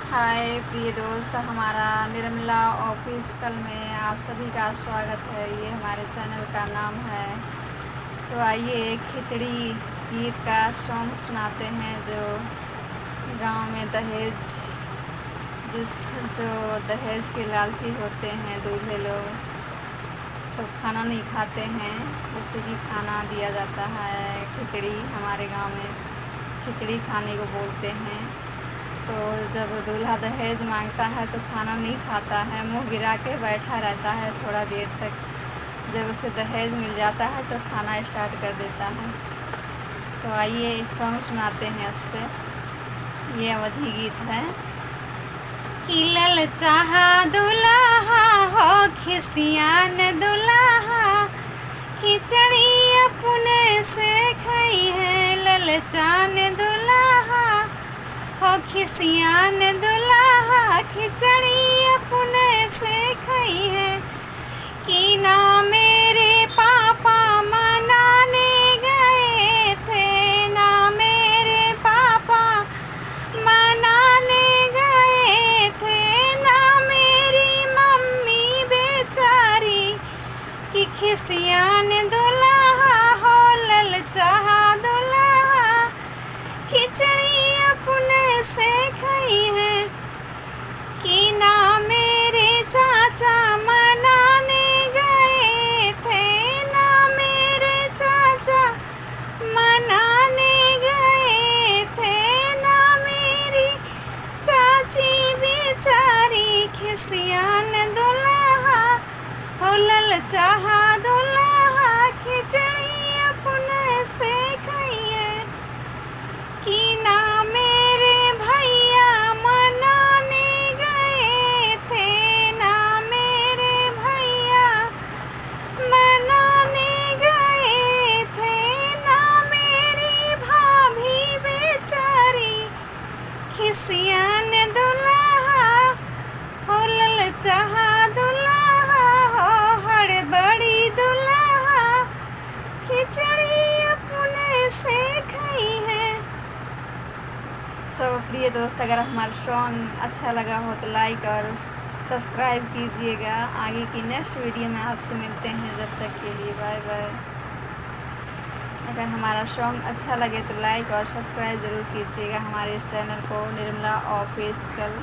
हाय प्रिय दोस्त, हमारा निर्मला ऑफिशियल में आप सभी का स्वागत है। ये हमारे चैनल का नाम है। तो आइए खिचड़ी गीत का सॉन्ग सुनाते हैं। जो गांव में जो दहेज के लालची होते हैं दूल्हे लोग, तो खाना नहीं खाते हैं। जैसे कि खाना दिया जाता है खिचड़ी, हमारे गांव में खिचड़ी खाने को बोलते हैं। तो जब दूल्हा दहेज मांगता है तो खाना नहीं खाता है, मुंह गिरा के बैठा रहता है थोड़ा देर तक। जब उसे दहेज मिल जाता है तो खाना स्टार्ट कर देता है। तो आइए एक सॉन्ग सुनाते हैं उस पर। ये अवधी गीत है कि ललचाहा दुल्हा हो खिसियान दुल्हा, खिचड़ी अपने से खाई है। ललचान दुल्हा हो खिसियान दुल्हा, खिचड़ी अपने से खाई है। कि ना मेरे पापा मनाने गए थे, ना मेरे पापा मनाने गए थे, ना मेरी मम्मी बेचारी कि खिसियान दुल्हा हो ललचाहा दुल्हा, खिचड़ी अपने से खाई है। कि ना मेरे चाचा मनाने गए थे, ना मेरे चाचा मनाने गए थे, ना मेरी चाची बेचारी खिसियान दुल्हा हो ललचाहा दुल्हा, खिचड़ी अपने से खाई है। कि ना मेरे भैया मनाने गए थे, ना मेरे भैया मनाने गए थे, ना मेरी भाभी बेचारी खिसियान दुल्हा हो ललचाहा दुल्हा हो हड़बड़ी दुल्हा, खिचड़ी अपने से खाई है। सो प्रिय दोस्त, अगर हमारा सॉन्ग अच्छा लगा हो तो लाइक और सब्सक्राइब कीजिएगा। आगे की नेक्स्ट वीडियो में आपसे मिलते हैं। जब तक के लिए बाय बाय। अगर हमारा सॉन्ग अच्छा लगे तो लाइक और सब्सक्राइब ज़रूर कीजिएगा हमारे इस चैनल को, निर्मला ऑफिशियल।